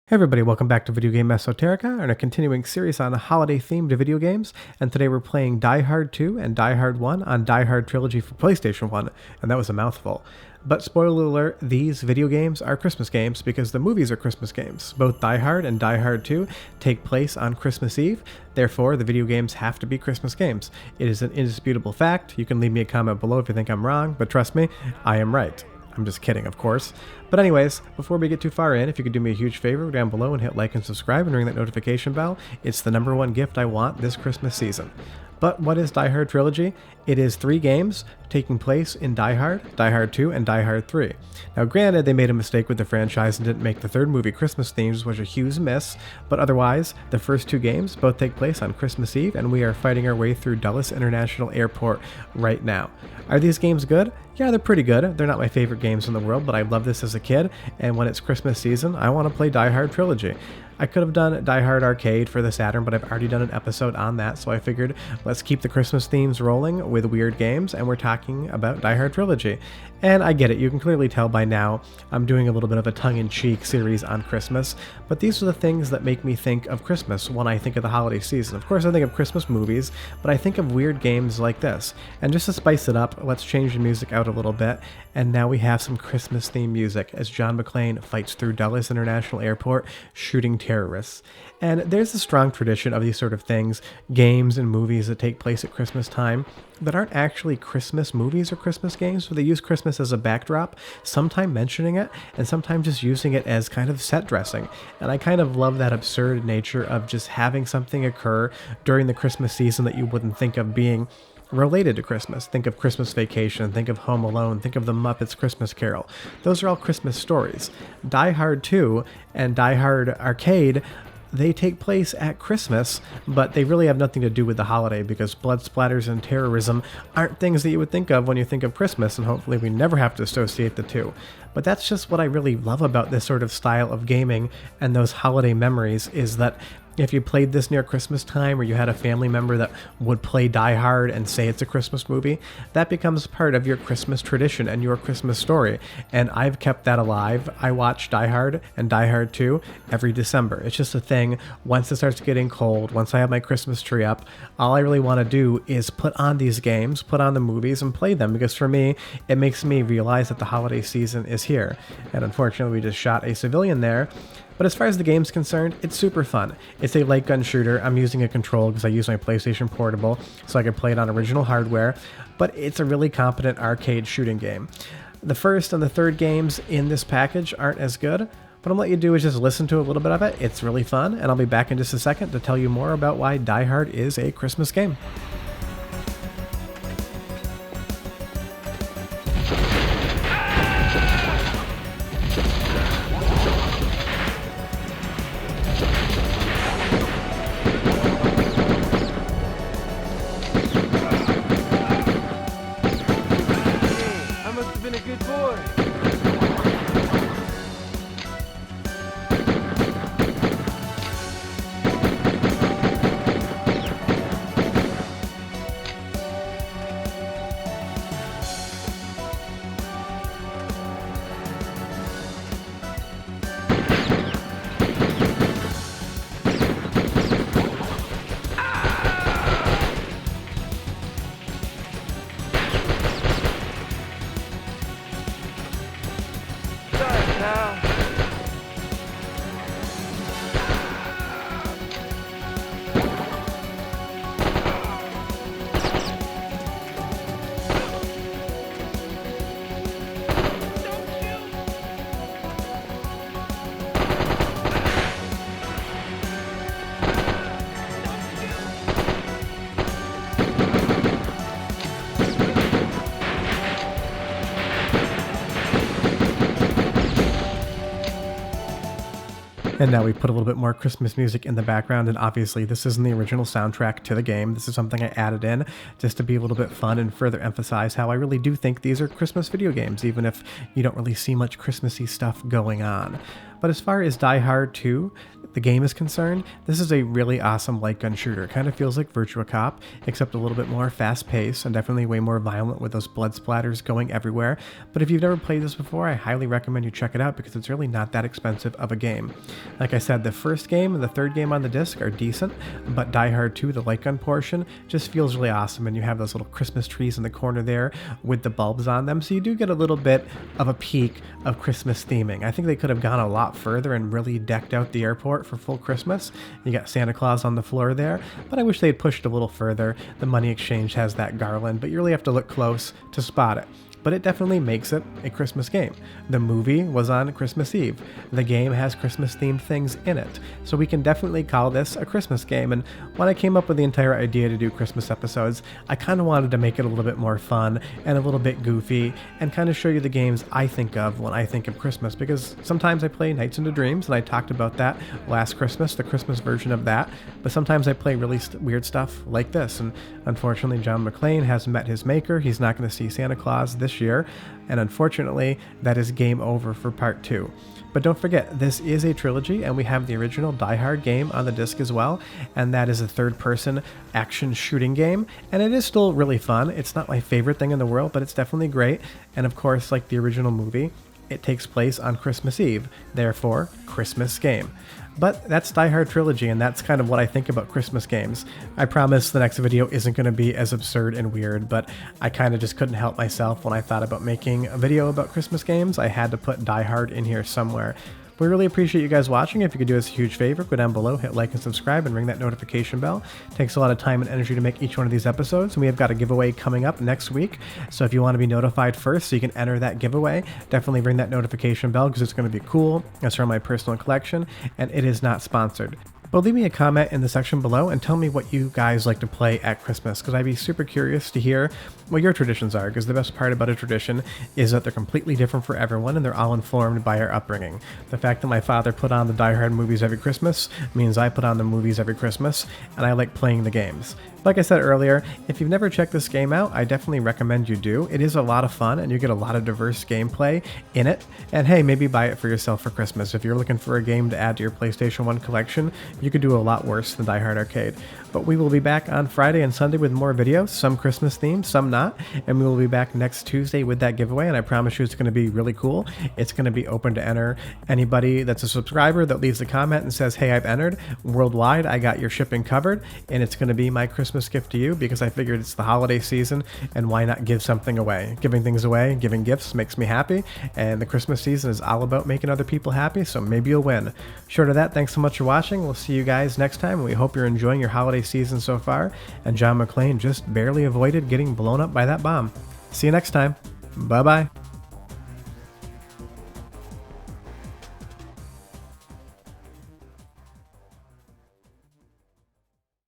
Hey everybody, welcome back to Video Game Esoterica and a continuing series on holiday-themed video games. And today we're playing Die Hard 2 and Die Hard 1 on Die Hard Trilogy for PlayStation 1, and that was a mouthful. But spoiler alert, these video games are Christmas games because the movies are Christmas games. Both Die Hard and Die Hard 2 take place on Christmas Eve, therefore the video games have to be Christmas games. It is an indisputable fact. You can leave me a comment below if you think I'm wrong, but trust me, I am right. I'm just kidding, of course. But anyways, before we get too far in, if you could do me a huge favor down below and hit like and subscribe and ring that notification bell, it's the #1 gift I want this Christmas season. But what is Die Hard Trilogy? It is 3 games taking place in Die Hard 2, and Die Hard 3. Now granted, they made a mistake with the franchise and didn't make the third movie Christmas themed, which was a huge miss, but otherwise, the first 2 games both take place on Christmas Eve, and we are fighting our way through Dulles International Airport right now. Are these games good? Yeah, they're pretty good. They're not my favorite games in the world, but I loved this as a kid, and when it's Christmas season, I want to play Die Hard Trilogy. I could have done Die Hard Arcade for the Saturn, but I've already done an episode on that, so I figured let's keep the Christmas themes rolling with weird games, and we're talking about Die Hard Trilogy. And I get it, you can clearly tell by now I'm doing a little bit of a tongue-in-cheek series on Christmas, but these are the things that make me think of Christmas when I think of the holiday season. Of course I think of Christmas movies, but I think of weird games like this. And just to spice it up, let's change the music out a little bit, and now we have some Christmas-themed music as John McClane fights through Dulles International Airport shooting terrorists. And there's a strong tradition of these sort of things, games and movies that take place at Christmas time, that aren't actually Christmas movies or Christmas games, but they use Christmas as a backdrop, sometimes mentioning it, and sometimes just using it as kind of set dressing. And I kind of love that absurd nature of just having something occur during the Christmas season that you wouldn't think of being related to Christmas. Think of Christmas Vacation, think of Home Alone, think of the Muppets Christmas Carol. Those are all Christmas stories. Die Hard 2 and Die Hard Arcade, they take place at Christmas, but they really have nothing to do with the holiday because blood splatters and terrorism aren't things that you would think of when you think of Christmas, and hopefully we never have to associate the two. But that's just what I really love about this sort of style of gaming and those holiday memories, is that if you played this near Christmas time or you had a family member that would play Die Hard and say it's a Christmas movie, that becomes part of your Christmas tradition and your Christmas story. And I've kept that alive. I watch Die Hard and Die Hard 2 every December. It's just a thing. Once it starts getting cold, once I have my Christmas tree up, all I really want to do is put on these games, put on the movies, and play them, because for me, it makes me realize that the holiday season is here. And unfortunately, we just shot a civilian there. But as far as the game's concerned, it's super fun. It's a light gun shooter. I'm using a control because I use my PlayStation Portable so I can play it on original hardware, but it's a really competent arcade shooting game. The first and the third games in this package aren't as good. What I'm letting you do is just listen to a little bit of it. It's really fun, and I'll be back in just a second to tell you more about why Die Hard is a Christmas game. And now we put a little bit more Christmas music in the background, and obviously this isn't the original soundtrack to the game. This is something I added in just to be a little bit fun and further emphasize how I really do think these are Christmas video games, even if you don't really see much Christmassy stuff going on. But as far as Die Hard 2, the game is concerned, this is a really awesome light gun shooter. It kind of feels like Virtua Cop, except a little bit more fast-paced and definitely way more violent with those blood splatters going everywhere. But if you've never played this before, I highly recommend you check it out because it's really not that expensive of a game. Like I said, the first game and the third game on the disc are decent, but Die Hard 2, the light gun portion, just feels really awesome, and you have those little Christmas trees in the corner there with the bulbs on them, so you do get a little bit of a peak of Christmas theming. I think they could have gone a lot further and really decked out the airport for full Christmas. You got Santa Claus on the floor there, but I wish they had pushed a little further. The Money Exchange has that garland, but you really have to look close to spot it. But it definitely makes it a Christmas game. The movie was on Christmas Eve. The game has Christmas-themed things in it. So we can definitely call this a Christmas game. And when I came up with the entire idea to do Christmas episodes, I kind of wanted to make it a little bit more fun and a little bit goofy and kind of show you the games I think of when I think of Christmas. Because sometimes I play Nights into Dreams, and I talked about that last Christmas, the Christmas version of that. But sometimes I play really weird stuff like this. And unfortunately, John McClane hasn't met his maker. He's not going to see Santa Claus this year, and unfortunately that is game over for part 2. But don't forget, this is a trilogy, and we have the original Die Hard game on the disc as well, and that is a third-person action shooting game, and it is still really fun. It's not my favorite thing in the world, but it's definitely great. And of course, like the original movie, it takes place on Christmas Eve, therefore Christmas game. But that's Die Hard Trilogy, and that's kind of what I think about Christmas games. I promise the next video isn't going to be as absurd and weird, but I kind of just couldn't help myself when I thought about making a video about Christmas games. I had to put Die Hard in here somewhere. We really appreciate you guys watching. If you could do us a huge favor, go down below, hit like and subscribe, and ring that notification bell. It takes a lot of time and energy to make each one of these episodes, and we have got a giveaway coming up next week. So if you want to be notified first so you can enter that giveaway, definitely ring that notification bell because it's going to be cool. It's from my personal collection, and it is not sponsored. But leave me a comment in the section below and tell me what you guys like to play at Christmas, because I'd be super curious to hear what your traditions are, because the best part about a tradition is that they're completely different for everyone and they're all informed by our upbringing. The fact that my father put on the Die Hard movies every Christmas means I put on the movies every Christmas, and I like playing the games. Like I said earlier, if you've never checked this game out, I definitely recommend you do. It is a lot of fun, and you get a lot of diverse gameplay in it. And hey, maybe buy it for yourself for Christmas. If you're looking for a game to add to your PlayStation 1 collection, you could do a lot worse than Die Hard Arcade. But we will be back on Friday and Sunday with more videos, some Christmas themed, some not. And we will be back next Tuesday with that giveaway, and I promise you it's going to be really cool. It's going to be open to enter anybody that's a subscriber that leaves a comment and says, hey, I've entered. Worldwide, I got your shipping covered, and it's going to be my Christmas gift to you because I figured it's the holiday season, and why not give something away? Giving things away, giving gifts makes me happy, and the Christmas season is all about making other people happy, so maybe you'll win. Short of that, thanks so much for watching. We'll see you guys next time, and we hope you're enjoying your holiday season so far, and John McClane just barely avoided getting blown up by that bomb. See you next time. Bye-bye.